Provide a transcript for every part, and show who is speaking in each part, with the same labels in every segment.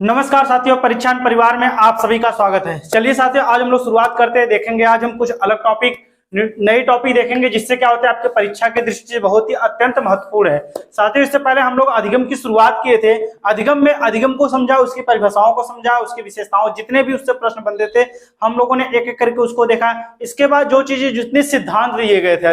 Speaker 1: नमस्कार साथियों, परीक्षान परिवार में आप सभी का स्वागत है। चलिए साथियों, आज हम लोग शुरुआत करते हैं। देखेंगे आज हम कुछ अलग टॉपिक, नई टॉपिक देखेंगे जिससे क्या होता है आपके परीक्षा की दृष्टि से बहुत ही अत्यंत महत्वपूर्ण है। साथियों, इससे पहले हम लोग अधिगम की शुरुआत किए थे। अधिगम में अधिगम को समझा, उसकी परिभाषाओं को समझा, उसकी विशेषताओं, जितने भी उससे प्रश्न बनते थे हम लोगों ने एक एक करके उसको देखा। इसके बाद जो चीजें, जितने सिद्धांत दिए गए थे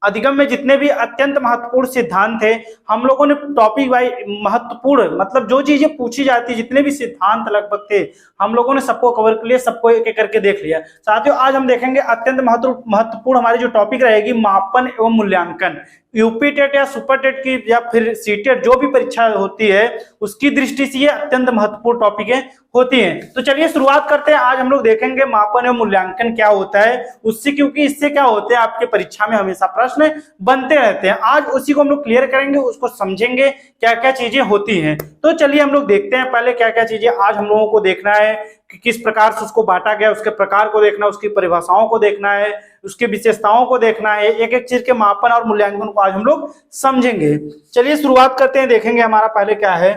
Speaker 1: अधिगम में जितने भी अत्यंत महत्वपूर्ण सिद्धांत थे हम लोगों ने टॉपिक वाइज महत्वपूर्ण, मतलब जो चीजें पूछी जाती, जितने भी सिद्धांत लगभग थे हम लोगों ने सबको कवर कर लिया, सबको एक एक करके देख लिया। साथियों, आज हम देखेंगे अत्यंत महत्वपूर्ण हमारी जो टॉपिक रहेगी, मापन एवं मूल्यांकन। यूपी टेट या सुपर टेट की या फिर सीटेट जो भी परीक्षा होती है उसकी दृष्टि से ये अत्यंत महत्वपूर्ण टॉपिकें होती हैं। तो चलिए शुरुआत करते हैं। आज हम लोग देखेंगे मापन एवं मूल्यांकन क्या होता है उससे, क्योंकि इससे क्या होते हैं आपके परीक्षा में हमेशा प्रश्न बनते रहते हैं। आज उसी को हम लोग क्लियर करेंगे, उसको समझेंगे क्या क्या चीजें होती हैं। तो चलिए हम लोग देखते हैं पहले क्या क्या चीजें आज हम लोगों को देखना है कि किस प्रकार से उसको बांटा गया, उसके प्रकार को देखना, उसकी परिभाषाओं को देखना है, उसकी विशेषताओं को देखना है। एक एक चीज के मापन और मूल्यांकन को आज हम लोग समझेंगे। चलिए शुरुआत करते हैं, देखेंगे हमारा पहले क्या है।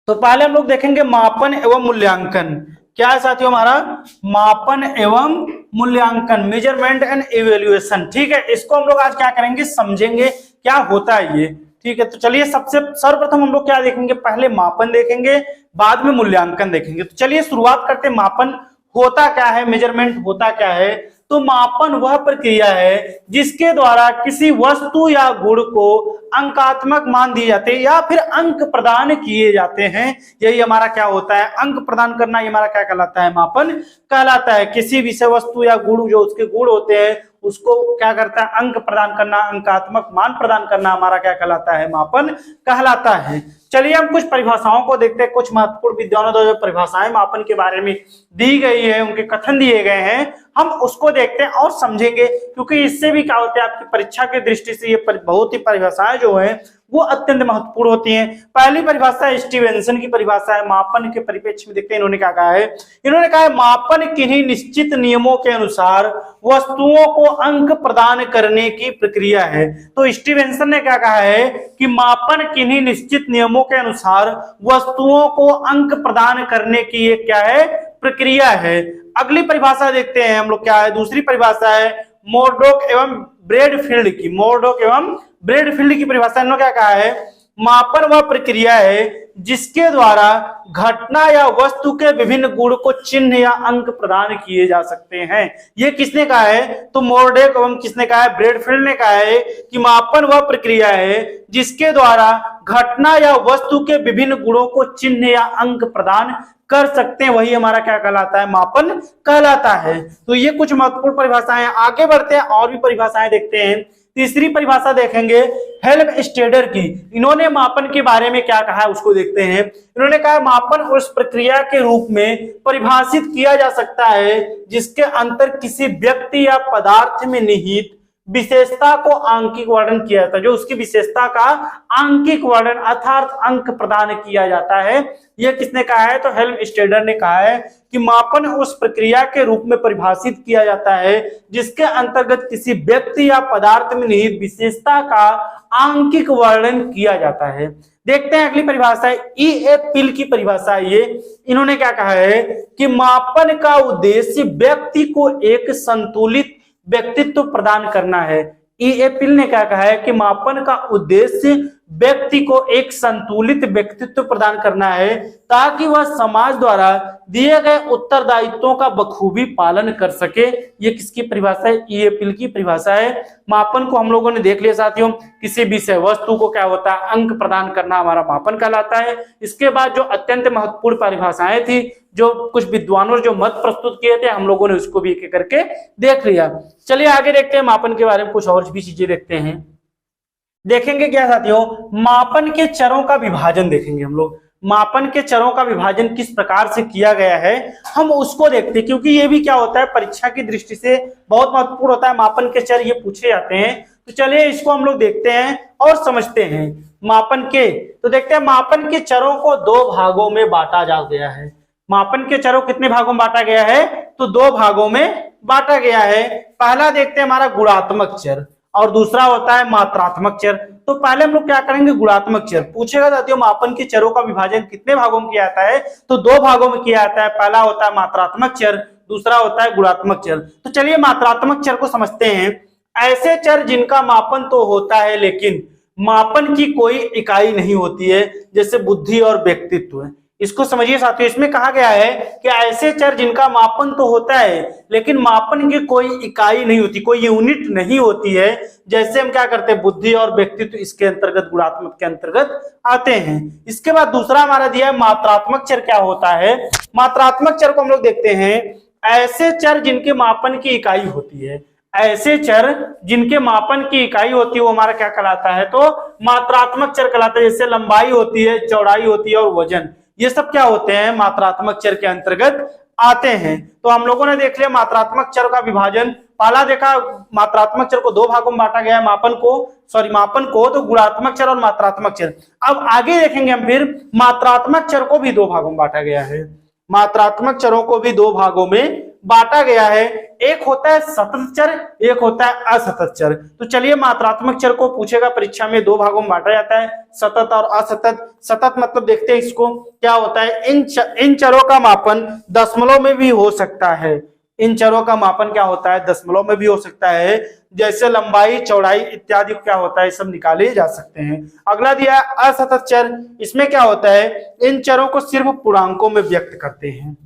Speaker 1: तो पहले हम लोग देखेंगे मापन एवं मूल्यांकन। क्या है साथियों हमारा? मापन एवं मूल्यांकन, मेजरमेंट एंड इवेल्युएशन। ठीक है, इसको हम लोग आज क्या करेंगे, समझेंगे क्या होता है ये। ठीक है, तो चलिए सबसे सर्वप्रथम हम लोग क्या देखेंगे, पहले मापन देखेंगे, बाद में मूल्यांकन देखेंगे। तो चलिए शुरुआत करते हैं। मापन होता क्या है, मेजरमेंट होता क्या है? तो मापन वह प्रक्रिया है जिसके द्वारा किसी वस्तु या गुण को अंकात्मक मान दिए जाते हैं या फिर अंक प्रदान किए जाते हैं। यही हमारा क्या होता है, अंक प्रदान करना। ये हमारा क्या कहलाता है, मापन कहलाता है। किसी विषय वस्तु या गुण, जो उसके गुण होते हैं उसको क्या करता है, अंक प्रदान करना, अंकात्मक मान प्रदान करना हमारा क्या कहलाता है, मापन कहलाता है। चलिए हम कुछ परिभाषाओं को देखते हैं। कुछ महत्वपूर्ण विद्वानों द्वारा जो परिभाषाएं मापन के बारे में दी गई है, उनके कथन दिए गए हैं, हम उसको देखते हैं और समझेंगे, क्योंकि इससे भी क्या होता है आपकी परीक्षा की दृष्टि से ये बहुत ही परिभाषाएं जो है वो अत्यंत महत्वपूर्ण होती हैं। पहली परिभाषा स्टीवेंसन की परिभाषा है। मापन के परिप्रेक्ष्य में देखते हैं इन्होंने क्या कहा है। इन्होंने कहा है मापन किन्हीं निश्चित नियमों के अनुसार वस्तुओं को अंक प्रदान करने की प्रक्रिया है। तो स्टीवेंसन ने क्या कहा है कि मापन किन्हीं निश्चित नियमों के अनुसार वस्तुओं को अंक प्रदान करने की ये क्या है, प्रक्रिया है। अगली परिभाषा देखते हैं हम लोग क्या है। दूसरी परिभाषा है मोरडॉक एवं ब्रेडफील्ड की। मोरडॉक एवं ब्रेडफील्ड की परिभाषा इन्होंने क्या कहा है, मापन वह प्रक्रिया है जिसके द्वारा घटना या वस्तु के विभिन्न गुण को चिन्ह या अंक प्रदान किए जा सकते हैं। ये किसने कहा है, तो मोरडॉक एवं किसने कहा है, ब्रेडफील्ड ने कहा है कि मापन वह प्रक्रिया है जिसके द्वारा घटना या वस्तु के विभिन्न गुणों को चिन्ह या अंक प्रदान कर सकते हैं। वही हमारा क्या कहलाता है, मापन कहलाता है। तो ये कुछ महत्वपूर्ण परिभाषाएं। आगे बढ़ते हैं और भी परिभाषाएं देखते हैं। तीसरी परिभाषा देखेंगे हेल्मस्टेडर की। इन्होंने मापन के बारे में क्या कहा है उसको देखते हैं। इन्होंने कहा मापन उस प्रक्रिया के रूप में परिभाषित किया जा सकता है जिसके अंतर किसी व्यक्ति या पदार्थ में निहित विशेषता को आंकिक वर्णन किया जाता है। जो उसकी विशेषता का आंकिक वर्णन अर्थात अंक प्रदान किया जाता है। यह किसने कहा है, तो हेल्मस्टेडर ने कहा है कि मापन उस प्रक्रिया के रूप में परिभाषित किया जाता है जिसके अंतर्गत किसी व्यक्ति या पदार्थ में निहित विशेषता का आंकिक वर्णन किया जाता है। देखते हैं अगली परिभाषा है E.A. पिल की परिभाषा। ये इन्होंने क्या कहा है कि मापन का उद्देश्य व्यक्ति को एक संतुलित व्यक्तित्व प्रदान करना है। E.A. पिल ने क्या कहा है कि मापन का उद्देश्य व्यक्ति को एक संतुलित व्यक्तित्व प्रदान करना है ताकि वह समाज द्वारा दिए गए उत्तरदायित्वों का बखूबी पालन कर सके। ये किसकी परिभाषा है, E.A. पिल की परिभाषा है। मापन को हम लोगों ने देख लिया साथियों, किसी विषय वस्तु को क्या होता है, अंक प्रदान करना हमारा मापन कहलाता है। इसके बाद जो अत्यंत महत्वपूर्ण परिभाषाएं थी, जो कुछ विद्वानों ने जो मत प्रस्तुत किए थे, हम लोगों ने उसको भी एक एक करके देख लिया। चलिए आगे देखते हैं मापन के बारे में कुछ और भी चीजें देखते हैं। देखेंगे क्या साथियों, मापन के चरों का विभाजन देखेंगे हम लोग। मापन के चरों का विभाजन किस प्रकार से किया गया है हम उसको देखते हैं, क्योंकि ये भी क्या होता है परीक्षा की दृष्टि से बहुत महत्वपूर्ण होता है। मापन के चर ये पूछे जाते हैं। तो चलिए इसको हम लोग देखते हैं और समझते हैं। मापन के, तो देखते हैं मापन के चरों को दो भागों में बांटा जा गया है। मापन के चरों कितने भागों में बांटा गया है, तो दो भागों में बांटा गया है। पहला देखते हैं हमारा गुणात्मक चर और दूसरा होता है मात्रात्मक चर। तो पहले हम लोग क्या करेंगे, गुणात्मक चर पूछेगा साथियों। मापन के चरों का विभाजन कितने भागों में किया जाता है, तो 2 भागों में किया जाता है। पहला होता है मात्रात्मक चर, दूसरा होता है गुणात्मक चर। तो चलिए मात्रात्मक चर को समझते हैं। ऐसे चर जिनका मापन तो होता है लेकिन मापन की कोई इकाई नहीं होती है, जैसे बुद्धि और व्यक्तित्व। इसको समझिए साथियों, इसमें कहा गया है कि ऐसे चर जिनका मापन तो होता है लेकिन मापन की कोई इकाई नहीं होती, कोई यूनिट नहीं होती है, जैसे हम क्या करते हैं, बुद्धि और व्यक्तित्व इसके अंतर्गत, गुणात्मक के अंतर्गत आते हैं। इसके बाद दूसरा हमारा दिया है मात्रात्मक चर क्या होता है। मात्रात्मक चर को हम लोग देखते हैं, ऐसे चर जिनके मापन की इकाई होती है। ऐसे चर जिनके मापन की इकाई होती है वो हमारा क्या कहलाता है, तो मात्रात्मक चर कहलाता है। जैसे लंबाई होती है, चौड़ाई होती है और वजन, ये सब क्या होते हैं, मात्रात्मक चर के अंतर्गत आते हैं। तो हम लोगों ने देख लिया मात्रात्मक चर का विभाजन। पहला देखा मात्रात्मक चर को 2 भागों में बांटा गया है, मापन को तो गुणात्मक चर और मात्रात्मक चर। अब आगे देखेंगे हम फिर मात्रात्मक चर को भी 2 भागों में बांटा गया है। मात्रात्मक चरों को भी 2 भागों में बांटा गया है। एक होता है सतत चर, एक होता है असतत चर। तो चलिए मात्रात्मक चर को पूछेगा परीक्षा में, 2 भागों में बांटा जाता है, सतत और असतत। सतत मतलब देखते हैं इसको क्या होता है, इन चरों का मापन दशमलव में भी हो सकता है। इन चरों का मापन क्या होता है, दशमलव में भी हो सकता है। जैसे लंबाई, चौड़ाई इत्यादि क्या होता है, सब निकाले जा सकते हैं। अगला दिया है असतत चर। इसमें क्या होता है, इन चरों को सिर्फ पूर्णांकों में व्यक्त करते हैं।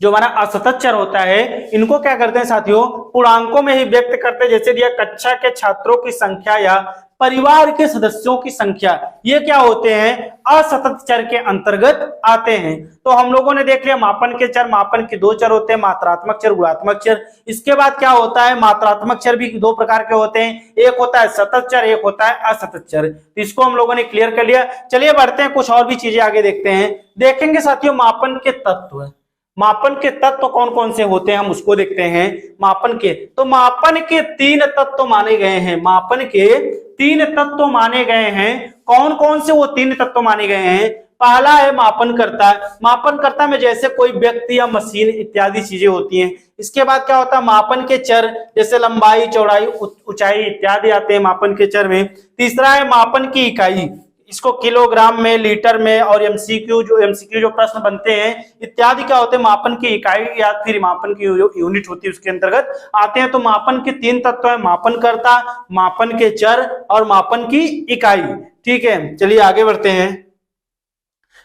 Speaker 1: जो हमारा असतत चर होता है इनको क्या करते हैं साथियों, पूर्णांकों में ही व्यक्त करते हैं। जैसे दिया कक्षा के छात्रों की संख्या या परिवार के सदस्यों की संख्या, ये क्या होते हैं, असतत चर के अंतर्गत आते हैं। तो हम लोगों ने देख लिया मापन के चर, मापन के 2 चर होते हैं, मात्रात्मक चर, गुणात्मक चर। इसके बाद क्या होता है, मात्रात्मक चर भी 2 प्रकार के होते हैं, एक होता है सतत चर, एक होता है असतत चर। तो इसको हम लोगों ने क्लियर कर लिया। चलिए बढ़ते हैं, कुछ और भी चीजें आगे देखते हैं। देखेंगे साथियों मापन के तत्व। मापन के तत्व कौन कौन से होते हैं हम उसको देखते हैं। मापन के 3 तत्व माने गए हैं। मापन के 3 तत्व माने गए हैं। कौन कौन से वो 3 तत्व माने गए हैं। पहला है मापनकर्ता। मापनकर्ता में जैसे कोई व्यक्ति या मशीन इत्यादि चीजें होती हैं। इसके बाद क्या होता है, मापन के चर, जैसे लंबाई, चौड़ाई, ऊंचाई इत्यादि आते हैं मापन के चर में। तीसरा है मापन की इकाई, इसको किलोग्राम में, लीटर में, और एमसीक्यू जो प्रश्न बनते हैं इत्यादि क्या होते हैं, मापन की इकाई या फिर मापन की यूनिट होती है उसके अंतर्गत आते हैं। तो मापन के 3 तत्व है, मापनकर्ता, मापन के चर और मापन की इकाई। ठीक है, चलिए आगे बढ़ते हैं।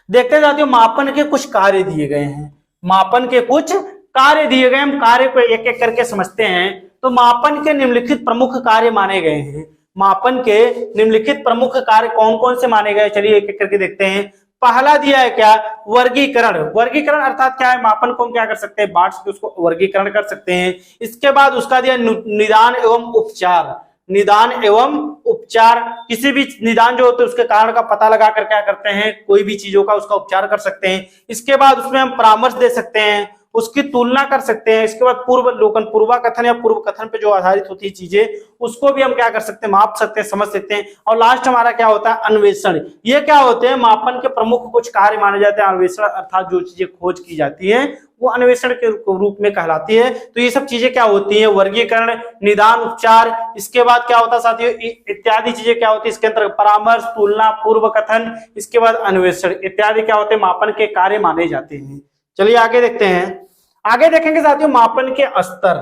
Speaker 1: देखते जाते हो मापन के कुछ कार्य दिए गए हैं। मापन के कुछ कार्य दिए गए, हम कार्य को एक एक करके समझते हैं। तो मापन के निम्नलिखित प्रमुख कार्य माने गए हैं। मापन के निम्नलिखित प्रमुख कार्य कौन कौन से माने गए, चलिए एक एक करके देखते हैं। पहला दिया है क्या, वर्गीकरण। वर्गीकरण अर्थात क्या है, मापन को हम क्या कर सकते हैं, बांट के उसको वर्गीकरण कर सकते हैं। इसके बाद उसका दिया निदान एवं उपचार। निदान एवं उपचार, किसी भी निदान जो होते हैं उसके कारण का पता लगा कर क्या करते हैं, कोई भी चीजों का उसका उपचार कर सकते हैं। इसके बाद उसमें हम परामर्श दे सकते हैं, उसकी तुलना कर सकते हैं। इसके बाद पूर्वाकथन या पूर्व कथन पे जो आधारित होती है चीजें, उसको भी हम क्या कर सकते हैं, माप सकते हैं, समझ सकते हैं। और लास्ट हमारा क्या होता है, अन्वेषण। ये क्या होते हैं, मापन के प्रमुख कुछ कार्य माने जाते हैं। अन्वेषण अर्थात जो चीजें खोज की जाती है वो अन्वेषण के रूप में कहलाती है। तो ये सब चीजें क्या होती है, वर्गीकरण, निदान, उपचार। इसके बाद क्या होता है साथियों, इत्यादि चीजें क्या होती है इसके अंतर्गत, परामर्श, तुलना, पूर्व कथन, इसके बाद अन्वेषण इत्यादि क्या होते हैं, मापन के कार्य माने जाते हैं। चलिए आगे देखते हैं। आगे देखेंगे साथियों मापन के स्तर।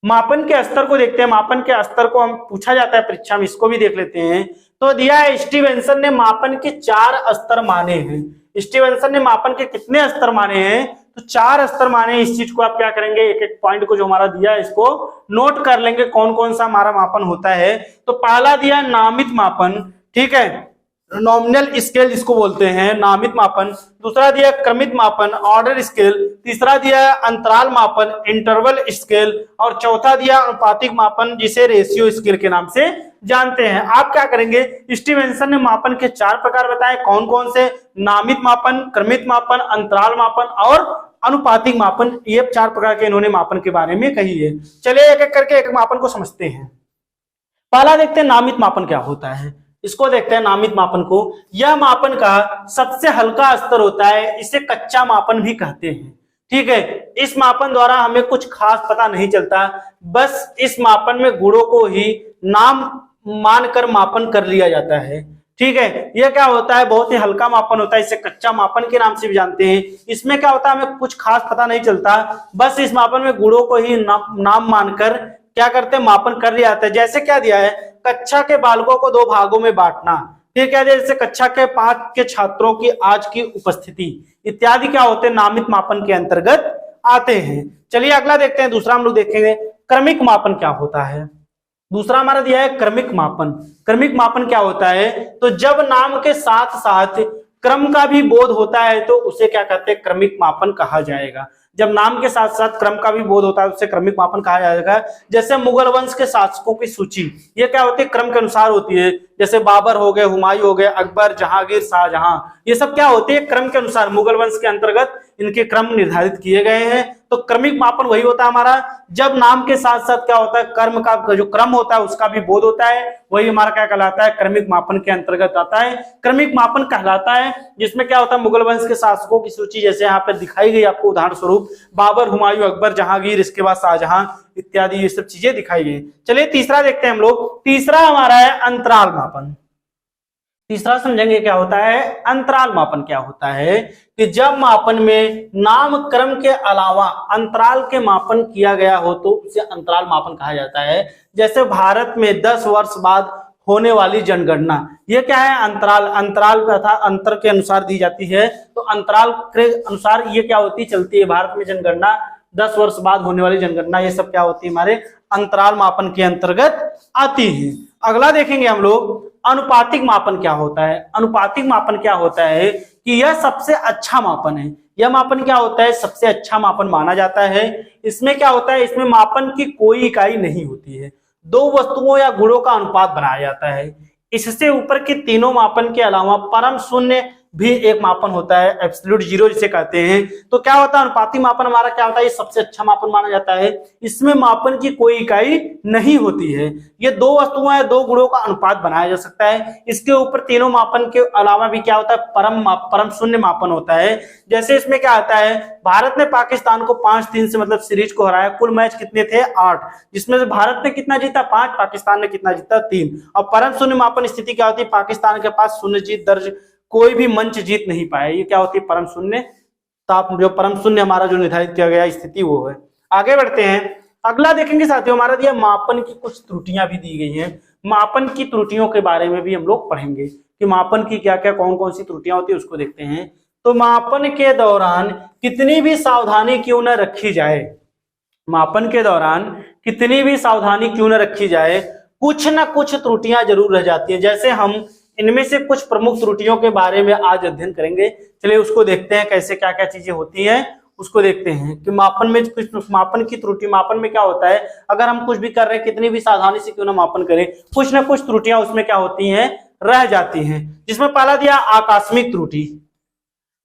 Speaker 1: मापन के स्तर को देखते हैं। मापन के स्तर को हम पूछा जाता है परीक्षा में, इसको भी देख लेते हैं। तो दिया है स्टीवेंसन ने मापन के 4 स्तर माने हैं। स्टीवेंसन ने मापन के कितने स्तर माने हैं, तो 4 स्तर माने। इस चीज को आप क्या करेंगे, एक एक पॉइंट को जो हमारा दिया है इसको नोट कर लेंगे, कौन कौन सा हमारा मापन होता है। तो पहला दिया नामित मापन, ठीक है, नॉमिनल स्केल जिसको बोलते हैं, नामित मापन। दूसरा दिया क्रमित मापन, ऑर्डर स्केल। तीसरा दिया अंतराल मापन, इंटरवल स्केल। और चौथा दिया अनुपातिक मापन, जिसे रेशियो स्केल के नाम से जानते हैं। आप क्या करेंगे, स्टीवेंसन ने मापन के 4 प्रकार बताए, कौन कौन से, नामित मापन, क्रमित मापन, अंतराल मापन और अनुपातिक मापन। ये 4 प्रकार के इन्होंने मापन के बारे में कही है। चलिए एक एक करके एक मापन को समझते हैं। पहला देखते हैं नामित मापन क्या होता है, इसको देखते हैं। नामित मापन को, यह मापन का सबसे हल्का स्तर होता है, इसे कच्चा मापन भी कहते हैं। ठीक है। इस मापन द्वारा हमें कुछ खास पता नहीं चलता, बस इस मापन में गुणों को ही नाम मानकर मापन कर लिया जाता है। ठीक है, यह क्या होता है, बहुत ही हल्का मापन होता है, इसे कच्चा मापन के नाम से भी जानते हैं। इसमें क्या होता है, हमें कुछ खास पता नहीं चलता, बस इस मापन में गुणों को ही नाम मानकर क्या करते हैं, मापन कर लिया जाता है। जैसे क्या दिया है, कक्षा के बालकों को 2 भागों में बांटना, फिर क्या दिया, जैसे कक्षा के 5 के छात्रों की आज की उपस्थिति इत्यादि क्या होते हैं, नामित मापन के अंतर्गत आते हैं। चलिए अगला देखते हैं, दूसरा हम लोग देखेंगे क्रमिक मापन क्या होता है। दूसरा हमारा दिया है क्रमिक मापन। क्रमिक मापन क्या होता है, तो जब नाम के साथ साथ क्रम का भी बोध होता है तो उसे क्या कहते हैं, क्रमिक मापन कहा जाएगा। जब नाम के साथ साथ क्रम का भी बोध होता है उसे क्रमिक मापन कहा जाएगा। जैसे मुगल वंश के शासकों की सूची, ये क्या होती है, क्रम के अनुसार होती है। जैसे बाबर हो गए, हुमायूं हो गए, अकबर, जहांगीर, शाहजहां, ये सब क्या होती है, क्रम के अनुसार, मुगल वंश के अंतर्गत इनके क्रम निर्धारित किए गए हैं। तो क्रमिक मापन वही होता है हमारा, जब नाम के साथ साथ क्या होता है, कर्म का जो क्रम होता है उसका भी बोध होता है, वही हमारा क्या कहलाता है, क्रमिक मापन के अंतर्गत आता है। क्रमिक मापन कहलाता है जिसमें क्या होता है, मुगल वंश के शासकों की सूची जैसे यहाँ पे दिखाई गई आपको उदाहरण स्वरूप, बाबर, हुमायूं, अकबर, जहांगीर, इसके बाद शाहजहां इत्यादि, ये सब चीजें दिखाई गई। चलिए तीसरा देखते हैं हम लोग। तीसरा हमारा है अंतराल मापन। तीसरा समझेंगे क्या होता है, अंतराल मापन क्या होता है, कि जब मापन में नाम क्रम के अलावा अंतराल के मापन किया गया हो तो उसे अंतराल मापन कहा जाता है। जैसे भारत में 10 वर्ष बाद होने वाली जनगणना, ये क्या है, अंतराल, अंतराल तथा अंतर के अनुसार दी जाती है। तो अंतराल के अनुसार ये क्या होती चलती है, भारत में जनगणना, 10 वर्ष बाद होने वाली जनगणना, ये सब क्या होती है, हमारे अंतराल मापन के अंतर्गत आती है। अगला देखेंगे हम लोग, अनुपातिक मापन क्या होता है। अनुपातिक मापन क्या होता है कि यह सबसे अच्छा मापन है। यह मापन क्या होता है, सबसे अच्छा मापन माना जाता है। इसमें क्या होता है, इसमें मापन की कोई इकाई नहीं होती है, 2 वस्तुओं या गुणों का अनुपात बनाया जाता है। इससे ऊपर के तीनों मापन के अलावा परम शून्य भी एक मापन होता है, एब्सोल्यूट जीरो जिसे कहते हैं। तो क्या होता है, अनुपातिक मापन हमारा क्या होता है, ये सबसे अच्छा मापन माना जाता है। इसमें मापन की कोई इकाई नहीं होती है, ये 2 वस्तुओं या 2 गुणों का अनुपात बनाया जा सकता है। इसके ऊपर तीनों मापन के अलावा भी क्या होता है, परम शून्य मापन होता है। जैसे इसमें क्या आता है, भारत ने पाकिस्तान को 5-3 से मतलब सीरीज को हराया। कुल मैच कितने थे, 8, जिसमें से भारत ने कितना जीता, 5, पाकिस्तान ने कितना जीता, 3। और परम शून्य मापन स्थिति क्या होती है, पाकिस्तान के पास 0 जीत दर्ज, कोई भी मंच जीत नहीं पाया, ये क्या होती है, परम शून्य। जो परम शून्य हमारा जो निर्धारित किया गया स्थिति वो है। आगे बढ़ते हैं, अगला देखेंगे साथियों, हमारा दिया मापन की कुछ त्रुटियां भी दी गई हैं। मापन की त्रुटियों के बारे में भी हम लोग पढ़ेंगे कि मापन की क्या क्या कौन कौन सी त्रुटियां होती है, उसको देखते हैं। तो मापन के दौरान कितनी भी सावधानी क्यों न रखी जाए, मापन के दौरान कितनी भी सावधानी क्यों न रखी जाए, कुछ न कुछ त्रुटियां जरूर रह जाती है। जैसे हम इनमें से कुछ प्रमुख त्रुटियों के बारे में आज अध्ययन करेंगे। चलिए उसको देखते हैं, कैसे क्या क्या चीजें होती हैं उसको देखते हैं कि मापन में कुछ मापन की त्रुटि, मापन में क्या होता है, अगर हम कुछ भी कर रहे हैं कितनी भी सावधानी से क्यों ना मापन करें, कुछ ना कुछ त्रुटियां उसमें क्या होती हैं, रह जाती हैं। जिसमें पहला दिया आकस्मिक त्रुटि।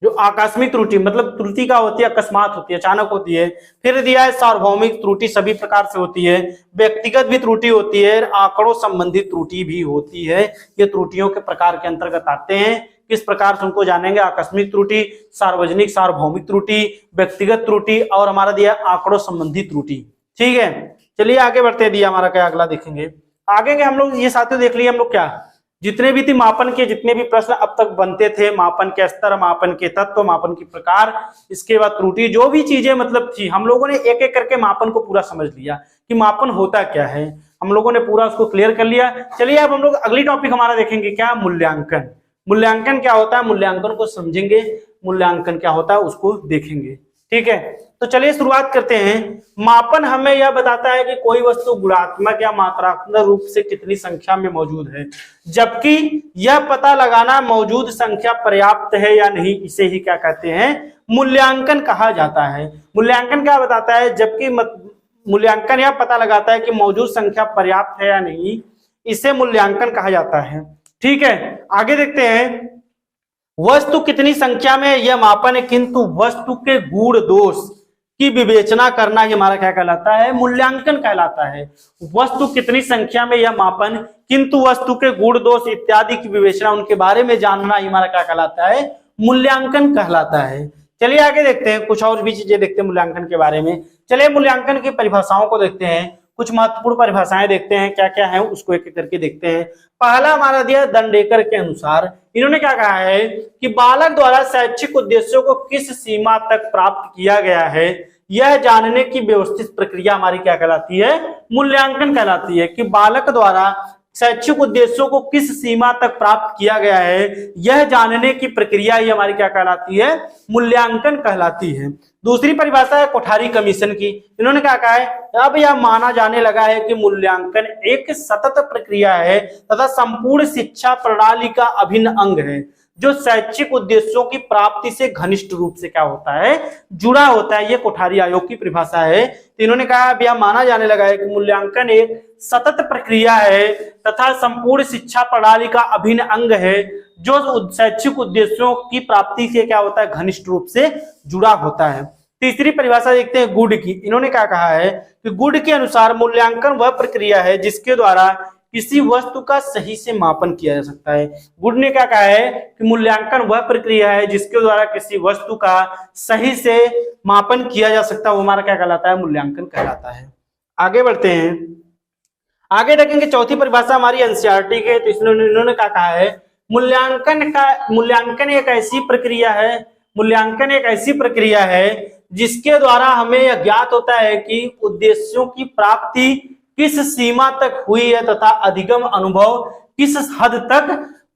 Speaker 1: जो आकस्मिक त्रुटि मतलब त्रुटि का होती है, अकस्मात होती है, अचानक होती है। फिर दिया है सार्वभौमिक त्रुटि, सभी प्रकार से होती है। व्यक्तिगत भी त्रुटि होती है, आंकड़ों संबंधित त्रुटि भी होती है। ये त्रुटियों के प्रकार के अंतर्गत आते हैं। किस प्रकार से उनको जानेंगे, आकस्मिक त्रुटि, सार्वजनिक सार्वभौमिक त्रुटि, व्यक्तिगत त्रुटि और हमारा दिया आंकड़ों संबंधित त्रुटि। ठीक है, चलिए आगे बढ़ते हैं। दिया हमारा क्या अगला देखेंगे, आगे के हम लोग ये साथियों देख लिए हम लोग क्या, जितने भी थी मापन के जितने भी प्रश्न अब तक बनते थे, मापन के स्तर, मापन के तत्व, मापन की प्रकार, इसके बाद त्रुटि, जो भी चीजें मतलब थी, हम लोगों ने एक एक करके मापन को पूरा समझ लिया कि मापन होता क्या है, हम लोगों ने पूरा उसको क्लियर कर लिया। चलिए अब हम लोग अगली टॉपिक हमारा देखेंगे, क्या, मूल्यांकन। मूल्यांकन क्या होता है, मूल्यांकन को समझेंगे, मूल्यांकन क्या होता है उसको देखेंगे। ठीक है, तो चलिए शुरुआत करते हैं। मापन हमें यह बताता है कि कोई वस्तु गुणात्मक या मात्रात्मक रूप से कितनी संख्या में मौजूद है, जबकि यह पता लगाना मौजूद संख्या पर्याप्त है या नहीं, इसे ही क्या कहते हैं, मूल्यांकन कहा जाता है। मूल्यांकन क्या बताता है, जबकि मूल्यांकन यह पता लगाता है कि मौजूद संख्या पर्याप्त है या नहीं, इसे मूल्यांकन कहा जाता है। ठीक है, आगे देखते हैं। वस्तु कितनी संख्या में यह मापन है, किंतु वस्तु के गुण दोष की विवेचना करना ये हमारा क्या कहलाता है, मूल्यांकन कहलाता है। वस्तु कितनी संख्या में यह मापन, किंतु वस्तु के गुण दोष इत्यादि की विवेचना, उनके बारे में जानना हमारा क्या कहलाता है, मूल्यांकन कहलाता है। चलिए आगे देखते हैं, कुछ और भी चीजें देखते हैं मूल्यांकन के बारे में। चलिए मूल्यांकन की परिभाषाओं को देखते हैं, कुछ महत्वपूर्ण परिभाषाएं देखते हैं क्या क्या है, उसको एक एक करके देखते हैं। पहला हमारा दिया दंडेकर के अनुसार, इन्होंने क्या कहा है कि बालक द्वारा शैक्षिक उद्देश्यों को किस सीमा तक प्राप्त किया गया है, यह जानने की व्यवस्थित प्रक्रिया हमारी क्या कहलाती है, मूल्यांकन कहलाती है। कि बालक द्वारा शैक्षिक उद्देश्यों को किस सीमा तक प्राप्त किया गया है, यह जानने की प्रक्रिया ही हमारी क्या कहलाती है, मूल्यांकन कहलाती है। दूसरी परिभाषा है कोठारी कमीशन की, इन्होंने क्या कहा है, अब यह माना जाने लगा है कि मूल्यांकन एक सतत प्रक्रिया है तथा संपूर्ण शिक्षा प्रणाली का अभिन्न अंग है, जो शैक्षिक उद्देश्यों की प्राप्ति से घनिष्ठ रूप से क्या होता है, जुड़ा होता है। ये कोठारी आयोग की परिभाषा है। तो इन्होंने कहा अब यह माना जाने लगा है कि मूल्यांकन एक सतत प्रक्रिया है तथा संपूर्ण शिक्षा प्रणाली का अभिन्न अंग है, जो शैक्षिक उद्देश्यों की प्राप्ति से क्या होता है, घनिष्ठ रूप से जुड़ा होता है। तीसरी परिभाषा देखते हैं गुड की, इन्होंने क्या कहा है कि गुड के अनुसार मूल्यांकन वह प्रक्रिया है जिसके द्वारा किसी वस्तु का सही से मापन किया जा सकता है। गुड ने क्या कहा है कि मूल्यांकन वह प्रक्रिया है जिसके द्वारा किसी वस्तु का सही से मापन किया जा सकता है, वो हमारा क्या कहलाता है, मूल्यांकन कहलाता है। आगे बढ़ते हैं, आगे देखेंगे चौथी परिभाषा हमारी एनसीईआरटी के, तो इसमें इन्होंने क्या कहा है, मूल्यांकन एक ऐसी प्रक्रिया है, मूल्यांकन एक ऐसी प्रक्रिया है जिसके द्वारा हमें यह ज्ञात होता है कि उद्देश्यों की प्राप्ति किस सीमा तक हुई है तथा अधिगम अनुभव किस हद तक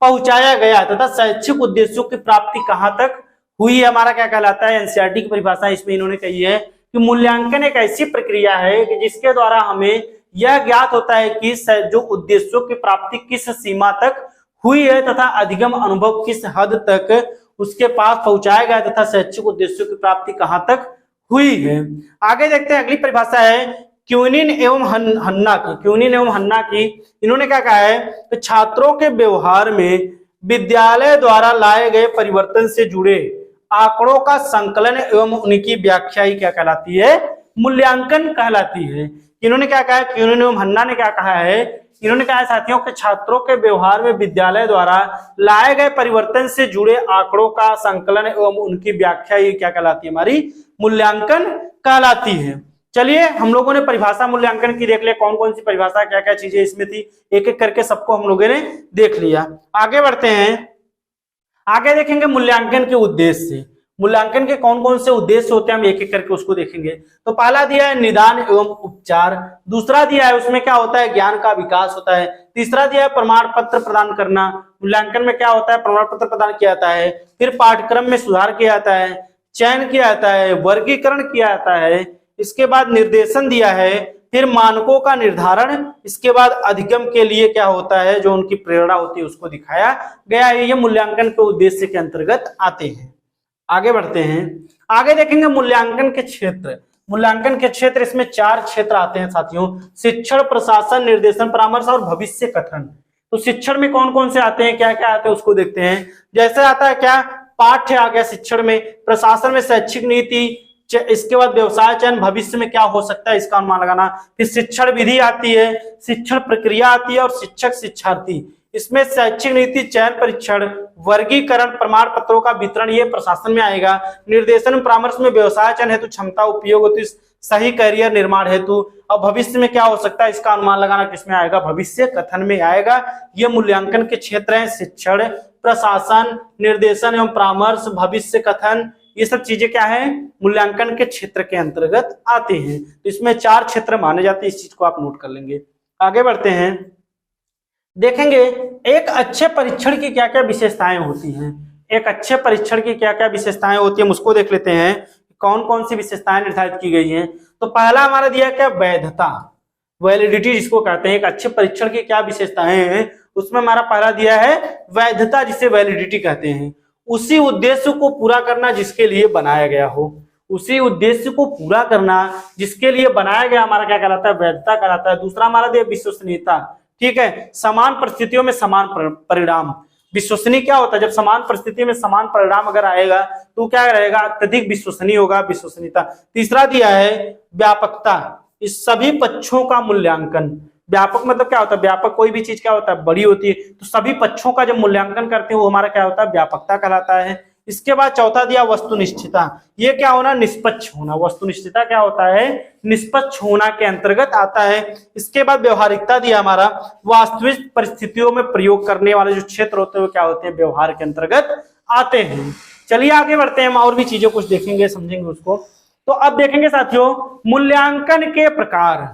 Speaker 1: पहुंचाया गया तथा शैक्षिक उद्देश्यों की प्राप्ति कहां तक हुई है, हमारा क्या कहलाता है, एनसीईआरटी की परिभाषा इसमें इन्होंने कही है कि मूल्यांकन एक ऐसी प्रक्रिया है कि जिसके द्वारा हमें यह ज्ञात होता है कि जो उद्देश्यों की प्राप्ति किस सीमा तक हुई है तथा अधिगम अनुभव किस हद तक उसके पास पहुंचाया गया तथा शैक्षिक उद्देश्यों की प्राप्ति कहां तक हुई है। आगे देखते हैं, अगली परिभाषा है क्यूनिन एवं हन्ना की। क्यूनिन एवं हन्ना की, इन्होंने क्या कहा है कि छात्रों के व्यवहार में विद्यालय द्वारा लाए गए परिवर्तन से जुड़े आंकड़ों का संकलन एवं उनकी व्याख्या ही क्या कहलाती है, मूल्यांकन कहलाती है। इन्होंने क्या कहा है, क्यूनिन एवं हन्ना ने क्या कहा है, इन्होंने कहा है साथियों के छात्रों के व्यवहार में विद्यालय द्वारा लाए गए परिवर्तन से जुड़े आंकड़ों का संकलन एवं उनकी व्याख्या ही क्या कहलाती है, हमारी मूल्यांकन कहलाती है। चलिए हम लोगों ने परिभाषा मूल्यांकन की देख लिया, कौन कौन सी परिभाषा क्या क्या चीजें इसमें थी, एक एक करके सबको हम लोगों ने देख लिया। आगे बढ़ते हैं, आगे देखेंगे मूल्यांकन के उद्देश्य। मूल्यांकन के कौन कौन से उद्देश्य होते हैं, हम एक एक करके उसको देखेंगे। तो पहला दिया है निदान एवं उपचार, दूसरा दिया है उसमें क्या होता है, ज्ञान का विकास होता है, तीसरा दिया है प्रमाण पत्र प्रदान करना, मूल्यांकन में क्या होता है, प्रमाण पत्र प्रदान किया जाता है, फिर पाठ्यक्रम में सुधार किया जाता है, चयन किया जाता है, वर्गीकरण किया जाता है, इसके बाद निर्देशन दिया है, फिर मानकों का निर्धारण, इसके बाद अधिगम के लिए क्या होता है, जो उनकी प्रेरणा होती है उसको दिखाया गया है। ये मूल्यांकन के उद्देश्य के अंतर्गत आते हैं। आगे बढ़ते हैं, आगे देखेंगे मूल्यांकन के क्षेत्र। मूल्यांकन के क्षेत्र, इसमें 4 क्षेत्र आते हैं साथियों, शिक्षण, प्रशासन, निर्देशन, परामर्श और भविष्य कथन। तो शिक्षण में कौन कौन से आते हैं, क्या क्या आते हैं उसको देखते हैं। जैसे आता है क्या, पाठ्य आ गया शिक्षण में, प्रशासन में शैक्षिक नीति, इसके बाद व्यवसाय चयन, भविष्य में क्या हो सकता है इसका अनुमान लगाना, फिर शिक्षण विधि आती है, शिक्षण प्रक्रिया आती है और शिक्षक शिक्षार्थी। इसमें शैक्षिक नीति, चयन परीक्षण, वर्गीकरण, प्रमाण पत्रों का वितरण, ये प्रशासन में आएगा। निर्देशन परामर्श में व्यवसाय चयन हेतु क्षमता उपयोग हेतु सही करियर निर्माण हेतु, और भविष्य में क्या हो सकता है इसका अनुमान लगाना किसमें आएगा, भविष्य कथन में आएगा। ये मूल्यांकन के क्षेत्र हैं, शिक्षण, प्रशासन, निर्देशन एवं परामर्श, भविष्य कथन, ये सब चीजें क्या है, मूल्यांकन के क्षेत्र के अंतर्गत आते हैं। तो इसमें 4 क्षेत्र माने जाते हैं, इस चीज को आप नोट कर लेंगे। आगे बढ़ते हैं, देखेंगे एक अच्छे परीक्षण की क्या क्या विशेषताएं होती हैं। एक अच्छे परीक्षण की क्या क्या विशेषताएं होती है उसको देख लेते हैं, कौन कौन सी विशेषताएं निर्धारित की गई हैं। तो पहला हमारा दिया क्या, वैधता, वैलिडिटी जिसको कहते हैं। एक अच्छे परीक्षण की क्या विशेषताएं हैं, उसमें हमारा पहला दिया है वैधता, जिसे वैलिडिटी कहते हैं। उसी उद्देश्य को पूरा करना जिसके लिए बनाया गया हो, उसी उद्देश्य को पूरा करना जिसके लिए बनाया गया, हमारा क्या कहलाता है, वैधता कहलाता है। दूसरा हमारा दिया विश्वसनीयता, ठीक है, समान परिस्थितियों में समान परिणाम। विश्वसनीय क्या होता है, जब समान परिस्थिति में समान परिणाम अगर आएगा तो क्या रहेगा, अत्यधिक विश्वसनीय होगा, विश्वसनीयता। तीसरा दिया है व्यापकता, इस सभी पक्षों का मूल्यांकन। व्यापक मतलब क्या होता है, व्यापक कोई भी चीज क्या होता है, बड़ी होती है, तो सभी पक्षों का जब मूल्यांकन करते हैं वो हमारा क्या होता है, व्यापकता कहलाता है। इसके बाद चौथा दिया वस्तुनिष्ठता, ये क्या होना, निष्पक्ष होना। वस्तुनिष्ठता क्या होता है, निष्पक्ष होना के अंतर्गत आता है। इसके बाद व्यवहारिकता दिया हमारा, वास्तविक परिस्थितियों में प्रयोग करने वाले जो क्षेत्र होते हैं वो क्या होते हैं, व्यवहार के अंतर्गत आते हैं। चलिए आगे बढ़ते हैं, हम और भी चीजों कुछ देखेंगे, समझेंगे उसको। तो अब देखेंगे साथियों मूल्यांकन के प्रकार।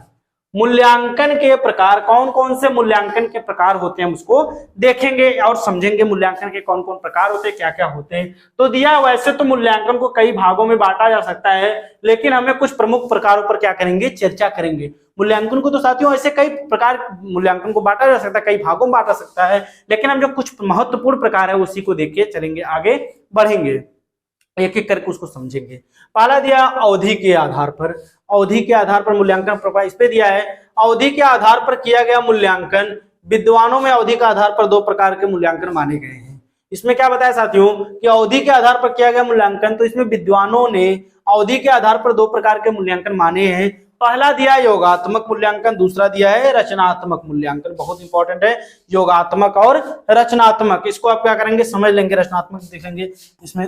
Speaker 1: मूल्यांकन के प्रकार, कौन कौन से मूल्यांकन के प्रकार होते हैं हम उसको देखेंगे और समझेंगे। मूल्यांकन के कौन कौन प्रकार होते हैं, क्या क्या होते हैं। तो दिया वैसे तो मूल्यांकन को कई भागों में बांटा जा सकता है, लेकिन हमें कुछ प्रमुख प्रकारों पर क्या करेंगे, चर्चा करेंगे। मूल्यांकन को तो साथियों ऐसे कई प्रकार मूल्यांकन को बांटा जा सकता है, कई भागों में बांटा सकता है, लेकिन हम जो कुछ महत्वपूर्ण प्रकार है उसी को देख के चलेंगे, आगे बढ़ेंगे, एक एक करके उसको समझेंगे। पहला दिया अवधि के आधार पर। अवधि के आधार पर मूल्यांकन प्रकार इस पे दिया है, अवधि के आधार पर किया गया मूल्यांकन। विद्वानों में अवधि के आधार पर दो प्रकार के मूल्यांकन माने गए हैं। इसमें क्या बताया साथियों कि अवधि के आधार पर किया गया मूल्यांकन, तो इसमें विद्वानों ने अवधि के आधार पर दो प्रकार के मूल्यांकन माने हैं। पहला दिया योगात्मक मूल्यांकन, दूसरा दिया है रचनात्मक मूल्यांकन। बहुत इंपॉर्टेंट है योगात्मक और रचनात्मक, इसको आप क्या करेंगे, समझ लेंगे। रचनात्मक देखेंगे इसमें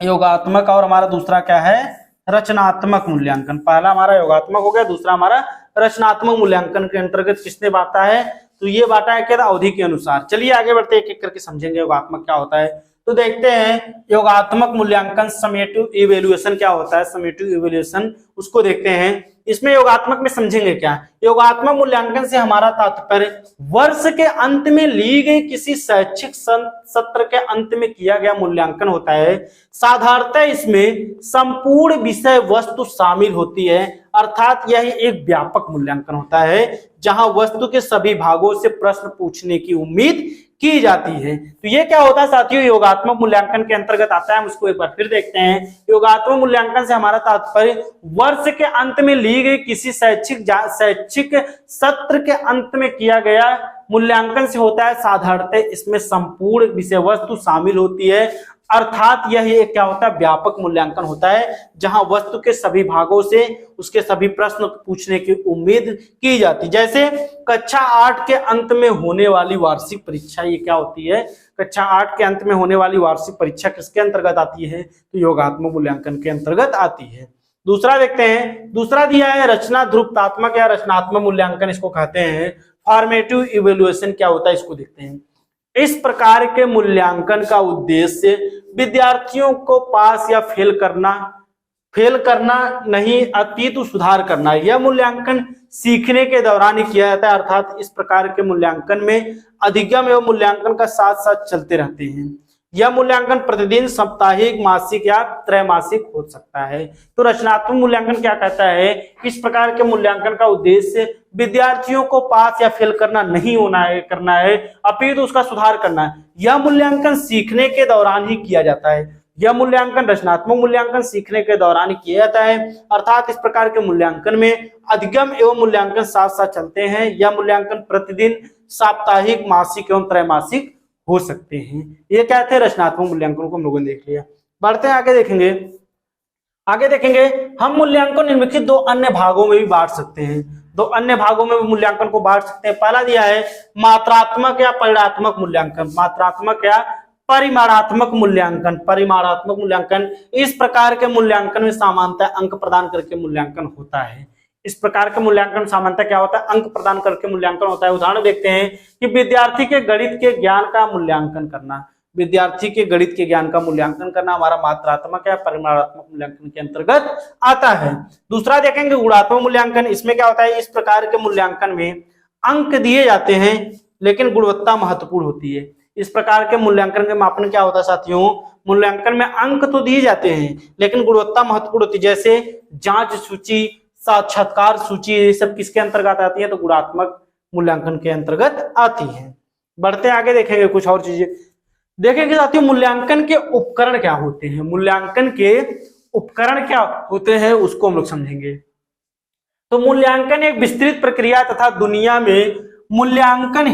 Speaker 1: योगात्मक और हमारा दूसरा क्या है, रचनात्मक मूल्यांकन। पहला हमारा योगात्मक हो गया, दूसरा हमारा रचनात्मक मूल्यांकन के अंतर्गत किसने बांटा है, तो ये बांटा है क्या, अवधि के अनुसार। चलिए आगे बढ़ते एक एक करके समझेंगे योगात्मक क्या होता है। तो देखते हैं योगात्मक मूल्यांकन, समेटिव इवैल्यूएशन क्या होता है, समेटिव इवैल्यूएशन उसको देखते हैं। इसमें योगात्मक में समझेंगे क्या, योगात्मक मूल्यांकन से हमारा तात्पर्य वर्ष के अंत में ली गई किसी शैक्षिक सत्र के अंत में किया गया मूल्यांकन होता है। साधारणतः इसमें संपूर्ण विषय वस्तु शामिल होती है, अर्थात यह एक व्यापक मूल्यांकन होता है जहां वस्तु के सभी भागों से प्रश्न पूछने की उम्मीद की जाती है। तो ये क्या होता है साथियों, योगात्मक मूल्यांकन के अंतर्गत आता है। हम उसको एक बार फिर देखते हैं। योगात्मक मूल्यांकन से हमारा तात्पर्य वर्ष के अंत में ली गई किसी शैक्षिक सत्र के अंत में किया गया मूल्यांकन से होता है। साधारणतः इसमें संपूर्ण विषय वस्तु शामिल होती है, अर्थात यह एक क्या होता है, व्यापक मूल्यांकन होता है जहां वस्तु के सभी भागों से उसके सभी प्रश्न पूछने की उम्मीद की जाती है। जैसे कक्षा 8 के अंत में होने वाली वार्षिक परीक्षा, ये क्या होती है, कक्षा 8 के अंत में होने वाली वार्षिक परीक्षा किसके अंतर्गत आती है, तो योगात्मक मूल्यांकन के अंतर्गत आती है। दूसरा देखते हैं, दूसरा दिया है रचना ध्रुवतात्मक या रचनात्मक मूल्यांकन, इसको कहते हैं। फॉर्मेटिव इवैल्यूएशन क्या होता है, इसको देखते हैं। इस प्रकार के मूल्यांकन का उद्देश्य विद्यार्थियों को पास या फेल करना नहीं अपितु सुधार करना। यह मूल्यांकन सीखने के दौरान ही किया जाता है, अर्थात इस प्रकार के मूल्यांकन में अधिगम एवं मूल्यांकन का साथ साथ चलते रहते हैं। यह मूल्यांकन प्रतिदिन, साप्ताहिक, मासिक या त्रैमासिक हो सकता है। तो रचनात्मक मूल्यांकन क्या कहता है, इस प्रकार के मूल्यांकन का उद्देश्य विद्यार्थियों को पास या फेल करना है अपितु उसका सुधार करना है। यह मूल्यांकन सीखने के दौरान ही किया जाता है। यह मूल्यांकन, रचनात्मक मूल्यांकन सीखने के दौरान ही किया जाता है, अर्थात इस प्रकार के मूल्यांकन में अधिगम एवं मूल्यांकन साथ साथ चलते हैं। यह मूल्यांकन प्रतिदिन, साप्ताहिक, मासिक एवं त्रैमासिक हो सकते हैं। ये क्या थे, रचनात्मक मूल्यांकन को हम लोगों ने देख लिया। बढ़ते हैं आगे देखेंगे हम मूल्यांकन निम्नलिखित दो अन्य भागों में भी बांट सकते हैं। दो अन्य भागों में मूल्यांकन को बांट सकते हैं। पहला दिया है मात्रात्मक या परिमाणात्मक मूल्यांकन। मात्रात्मक या परिमाणात्मक मूल्यांकन। परिमाणात्मक मूल्यांकन, इस प्रकार के मूल्यांकन में सामान्यतः अंक प्रदान करके मूल्यांकन होता है। इस प्रकार का मूल्यांकन सामान्यतः क्या होता है, अंक प्रदान करके मूल्यांकन होता है। उदाहरण देखते हैं कि विद्यार्थी के गणित के ज्ञान का मूल्यांकन करना। विद्यार्थी के गणित के ज्ञान का मूल्यांकन करना हमारा मात्रात्मक या परिमाणात्मक मूल्यांकन के अंतर्गत आता है। दूसरा देखेंगे गुणात्मक मूल्यांकन। इसमें क्या होता है, इस प्रकार के मूल्यांकन में अंक दिए जाते हैं लेकिन गुणवत्ता महत्वपूर्ण होती है। इस प्रकार के मूल्यांकन के मापन क्या होता है साथियों, मूल्यांकन में अंक तो दिए जाते हैं लेकिन गुणवत्ता महत्वपूर्ण होती है। जैसे जांच सूची, साक्षात्कार सूची, ये सब किसके अंतर्गत आती है, तो गुणात्मक मूल्यांकन के अंतर्गत आती है। बढ़ते आगे देखेंगे कुछ और चीजें देखेंगे साथियों। मूल्यांकन के उपकरण क्या होते हैं, मूल्यांकन के उपकरण क्या होते हैं उसको हम लोग समझेंगे। तो मूल्यांकन एक विस्तृत प्रक्रिया तथा दुनिया में मूल्यांकन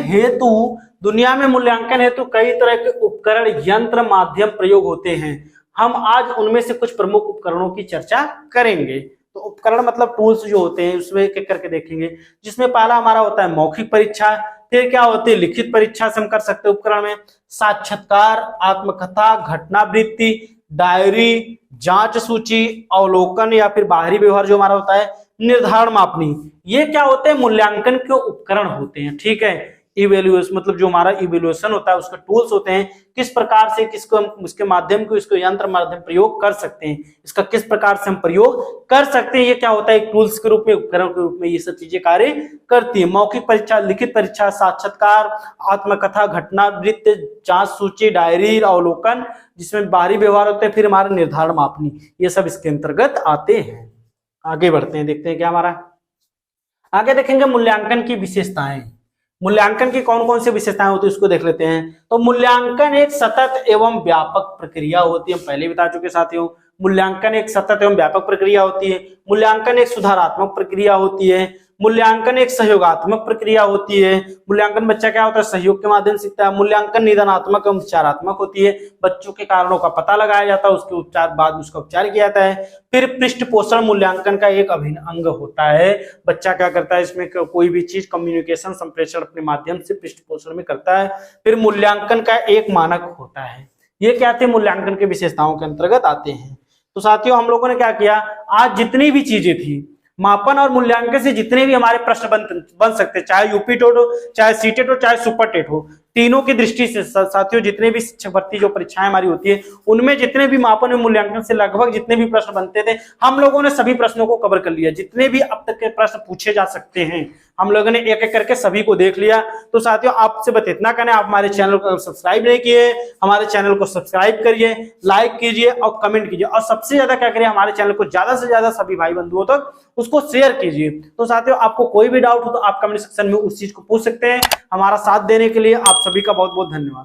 Speaker 1: हेतु कई तरह के उपकरण, यंत्र, माध्यम प्रयोग होते हैं। हम आज उनमें से कुछ प्रमुख उपकरणों की चर्चा करेंगे। तो उपकरण मतलब टूल्स जो होते हैं उसमें एक एक करके देखेंगे, जिसमें पहला हमारा होता है मौखिक परीक्षा, फिर क्या होती है लिखित परीक्षा से हम कर सकते हैं उपकरण में, साक्षात्कार, आत्मकथा, घटनावृत्ति, डायरी, जांच सूची, अवलोकन या फिर बाहरी व्यवहार जो हमारा होता है, निर्धारण मापनी, ये क्या होते हैं मूल्यांकन के उपकरण होते हैं। ठीक है, इवेल्युएशन मतलब जो हमारा इवेल्युएशन होता है उसके टूल्स होते हैं, किस प्रकार से किसको हम उसके माध्यम को इसको यंत्र माध्यम प्रयोग कर सकते हैं, इसका किस प्रकार से हम प्रयोग कर सकते हैं, ये क्या होता है एक टूल्स के रूप में, उपकरण के रूप में ये सब चीजें कार्य करती है। मौखिक परीक्षा, लिखित परीक्षा, साक्षात्कार, आत्मकथा, घटनावृत्ति, जांच सूची, डायरी, अवलोकन जिसमें बाहरी व्यवहार होते हैं, फिर हमारा निर्धारण मापनी, ये सब इसके अंतर्गत आते हैं। आगे बढ़ते हैं, देखते हैं क्या हमारा आगे देखेंगे मूल्यांकन की विशेषताएं। मूल्यांकन की कौन कौन सी विशेषताएं होती है उसको देख लेते हैं। तो मूल्यांकन एक सतत एवं व्यापक प्रक्रिया होती है, हम पहले बता चुके साथियों, मूल्यांकन एक सतत एवं व्यापक प्रक्रिया होती है। मूल्यांकन एक सुधारात्मक प्रक्रिया होती है। मूल्यांकन एक सहयोगात्मक प्रक्रिया होती है। मूल्यांकन बच्चा क्या होता है सहयोग के माध्यम से सीखता है। मूल्यांकन निदानात्मक एवं उपचारात्मक होती है, बच्चों के कारणों का पता लगाया जाता है, उसके उपचार बाद उसका उपचार किया जाता है। फिर पृष्ठ पोषण मूल्यांकन का एक अभिन्न अंग होता है, बच्चा क्या करता है इसमें कोई भी चीज कम्युनिकेशन संप्रेषण अपने माध्यम से पृष्ठ पोषण में करता है। फिर मूल्यांकन का एक मानक होता है। ये क्या थे मूल्यांकन की विशेषताओं के अंतर्गत आते हैं। तो साथियों हम लोगों ने क्या किया, आज जितनी भी चीजें थी मापन और मूल्यांकन से जितने भी हमारे प्रश्न बन सकते हैं, चाहे यूपी टेट हो, चाहे सीटेट हो, चाहे सुपर टेट हो, तीनों की दृष्टि से साथियों जितने भी शिक्षक भर्ती जो परीक्षाएं हमारी होती है उनमें जितने भी मापन और मूल्यांकन से लगभग जितने भी प्रश्न बनते थे हम लोगों ने सभी प्रश्नों को कवर कर लिया। जितने भी अब तक के प्रश्न पूछे जा सकते हैं हम लोगों ने एक एक करके सभी को देख लिया। तो साथियों आपसे बस इतना कहना है, आप हमारे चैनल को सब्सक्राइब नहीं किए, हमारे चैनल को सब्सक्राइब करिए, लाइक कीजिए और कमेंट कीजिए, और सबसे ज्यादा क्या करिए हमारे चैनल को ज्यादा से ज्यादा सभी भाई बंधुओं तक उसको शेयर कीजिए। तो साथियों आपको कोई भी डाउट हो तो आप कमेंट सेक्शन में उस चीज को पूछ सकते हैं। हमारा साथ देने के लिए आप सभी का बहुत बहुत धन्यवाद।